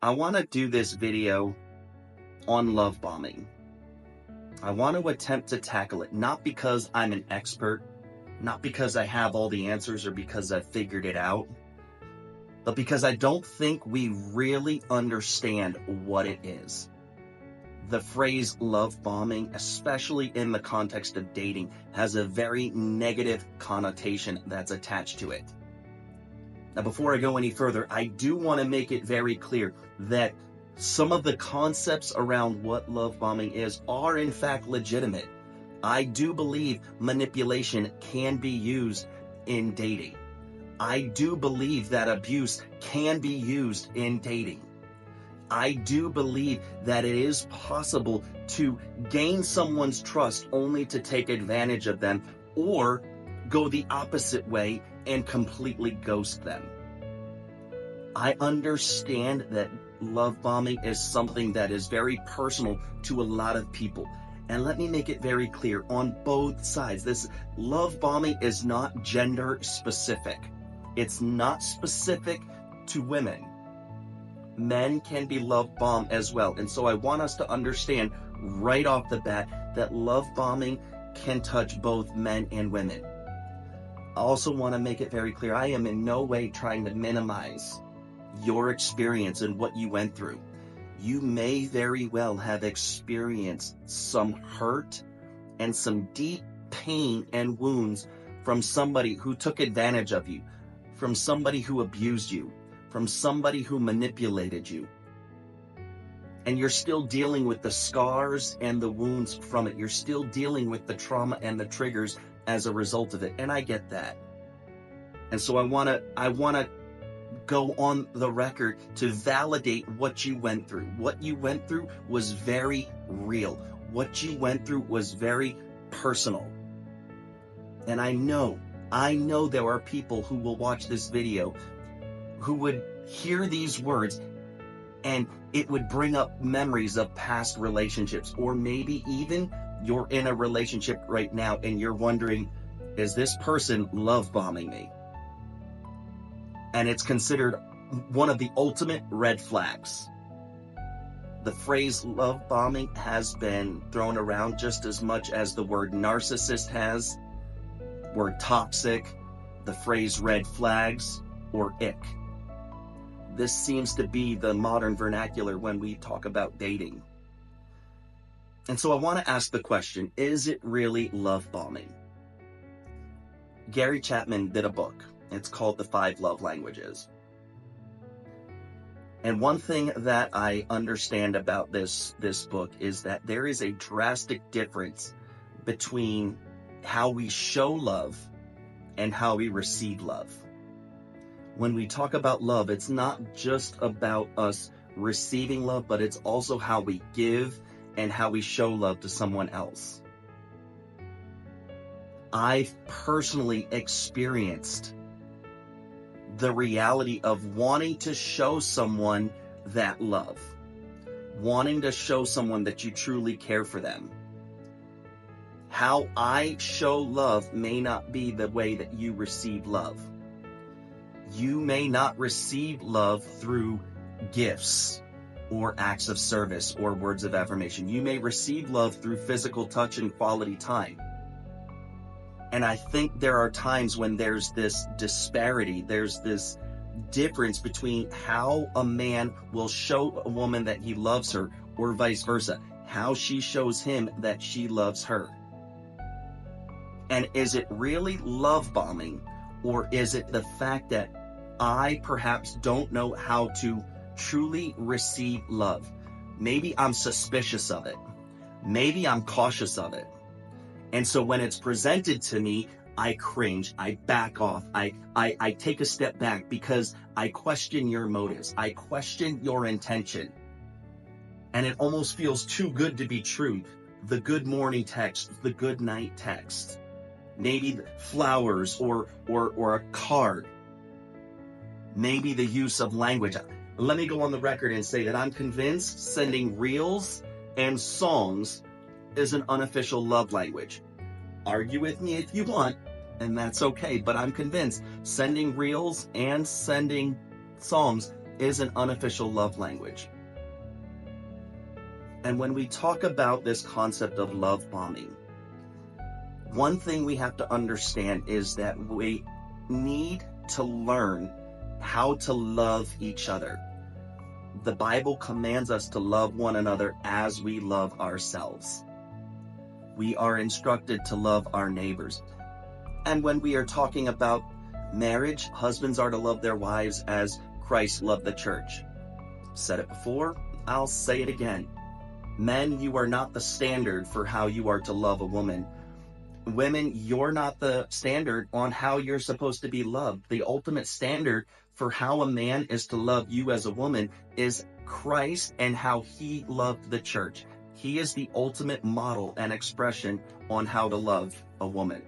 I want to do this video on love bombing. I want to attempt to tackle it, not because I'm an expert, not because I have all the answers or because I've figured it out, but because I don't think we really understand what it is. The phrase love bombing, especially in the context of dating, has a very negative connotation that's attached to it. Now, before I go any further, I do want to make it very clear that some of the concepts around what love bombing is are in fact legitimate. I do believe manipulation can be used in dating. I do believe that abuse can be used in dating. I do believe that it is possible to gain someone's trust only to take advantage of them, or go the opposite way and completely ghost them. I understand that love bombing is something that is very personal to a lot of people. And let me make it very clear on both sides. This love bombing is not gender specific. It's not specific to women. Men can be love bombed as well. And so I want us to understand right off the bat that love bombing can touch both men and women. I also want to make it very clear, I am in no way trying to minimize your experience and what you went through. You may very well have experienced some hurt and some deep pain and wounds from somebody who took advantage of you, from somebody who abused you, from somebody who manipulated you. And you're still dealing with the scars and the wounds from it. You're still dealing with the trauma and the triggers as a result of it. And I get that. And so I want to go on the record to validate what you went through. What you went through was very real. What you went through was very personal. And I know there are people who will watch this video who would hear these words and it would bring up memories of past relationships, or maybe even you're in a relationship right now and you're wondering, is this person love bombing me? And it's considered one of the ultimate red flags. The phrase love bombing has been thrown around just as much as the word narcissist has, word toxic, the phrase red flags, or ick. This seems to be the modern vernacular when we talk about dating. And so I want to ask the question, is it really love bombing? Gary Chapman did a book. It's called The 5 Love Languages. And one thing that I understand about this book is that there is a drastic difference between how we show love and how we receive love. When we talk about love, it's not just about us receiving love, but it's also how we give and how we show love to someone else. I've personally experienced the reality of wanting to show someone that love, wanting to show someone that you truly care for them. How I show love may not be the way that you receive love. You may not receive love through gifts or acts of service or words of affirmation. You may receive love through physical touch and quality time. And I think there are times when there's this disparity, there's this difference between how a man will show a woman that he loves her, or vice versa, how she shows him that she loves her. And is it really love bombing, or is it the fact that I perhaps don't know how to truly receive love? Maybe I'm suspicious of it. Maybe I'm cautious of it. And so when it's presented to me, I cringe, I back off, I take a step back because I question your motives, I question your intention. And it almost feels too good to be true. The good morning text, the good night text, maybe flowers or a card, maybe the use of language. Let me go on the record and say that I'm convinced sending reels and songs is an unofficial love language. Argue with me if you want, and that's okay, but I'm convinced sending reels and sending songs is an unofficial love language. And when we talk about this concept of love bombing, one thing we have to understand is that we need to learn how to love each other. The Bible commands us to love one another as we love ourselves. We are instructed to love our neighbors. And when we are talking about marriage, husbands are to love their wives as Christ loved the church. Said it before, I'll say it again. Men, you are not the standard for how you are to love a woman. Women, you're not the standard on how you're supposed to be loved. The ultimate standard for how a man is to love you as a woman is Christ and how he loved the church. He is the ultimate model and expression on how to love a woman.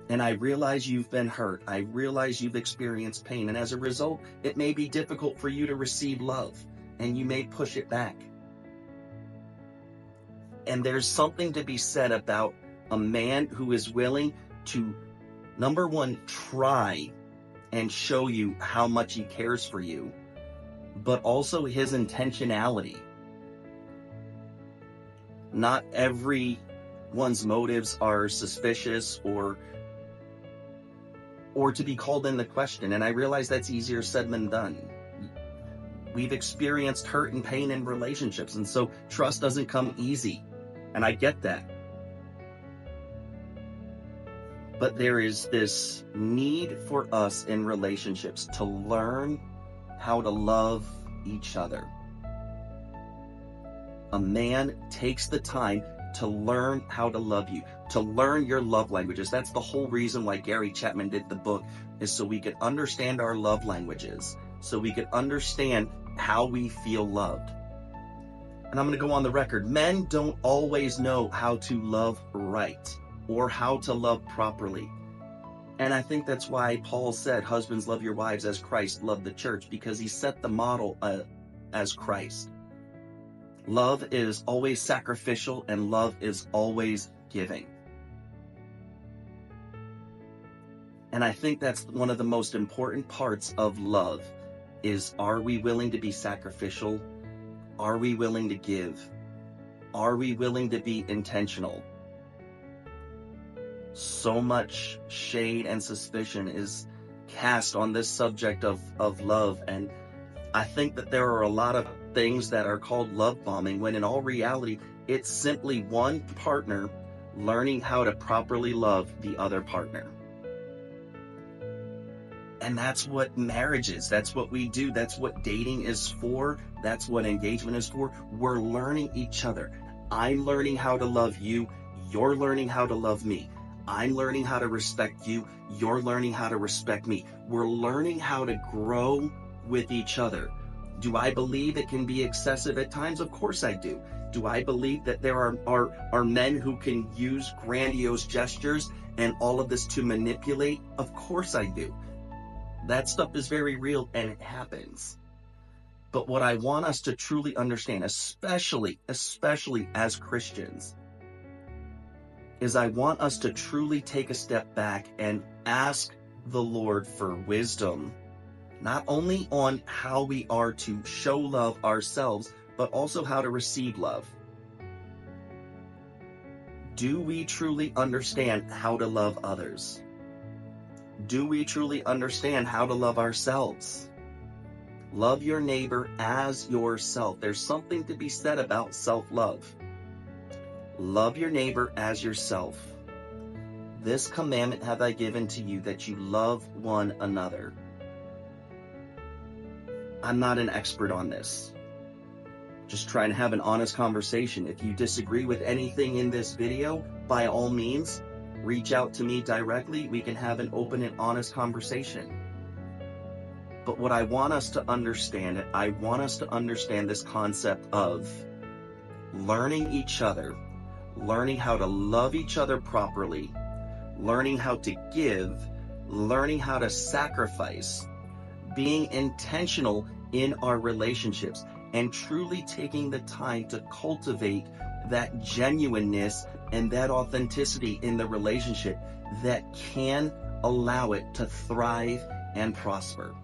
And I realize you've been hurt. I realize you've experienced pain. And as a result, it may be difficult for you to receive love, and you may push it back. And there's something to be said about a man who is willing to, number one, try and show you how much he cares for you, but also his intentionality. Not everyone's motives are suspicious or to be called into question. And I realize that's easier said than done. We've experienced hurt and pain in relationships, and so trust doesn't come easy. And I get that. But there is this need for us in relationships to learn how to love each other. A man takes the time to learn how to love you, to learn your love languages. That's the whole reason why Gary Chapman did the book, is so we could understand our love languages, so we could understand how we feel loved. And I'm going to go on the record. Men don't always know how to love right or how to love properly. And I think that's why Paul said, husbands, love your wives as Christ loved the church, because he set the model as Christ. Love is always sacrificial, and love is always giving. And I think that's one of the most important parts of love is, are we willing to be sacrificial? Are we willing to give? Are we willing to be intentional? So much shade and suspicion is cast on this subject of love, and I think that there are a lot of things that are called love bombing, when in all reality, it's simply one partner learning how to properly love the other partner. And that's what marriage is. That's what we do. That's what dating is for. That's what engagement is for. We're learning each other. I'm learning how to love you. You're learning how to love me. I'm learning how to respect you. You're learning how to respect me. We're learning how to grow with each other. Do I believe it can be excessive at times? Of course I do. Do I believe that there are men who can use grandiose gestures and all of this to manipulate? Of course I do. That stuff is very real, and it happens. But what I want us to truly understand, especially as Christians, is I want us to truly take a step back and ask the Lord for wisdom, not only on how we are to show love ourselves, but also how to receive love. Do we truly understand how to love others? Do we truly understand how to love ourselves? Love your neighbor as yourself. There's something to be said about self-love. Love your neighbor as yourself. This commandment have I given to you, that you love one another. I'm not an expert on this. Just trying to have an honest conversation. If you disagree with anything in this video, by all means, reach out to me directly. We can have an open and honest conversation. But what I want us to understand, I want us to understand this concept of learning each other, learning how to love each other properly, learning how to give, learning how to sacrifice, being intentional in our relationships, and truly taking the time to cultivate that genuineness and that authenticity in the relationship that can allow it to thrive and prosper.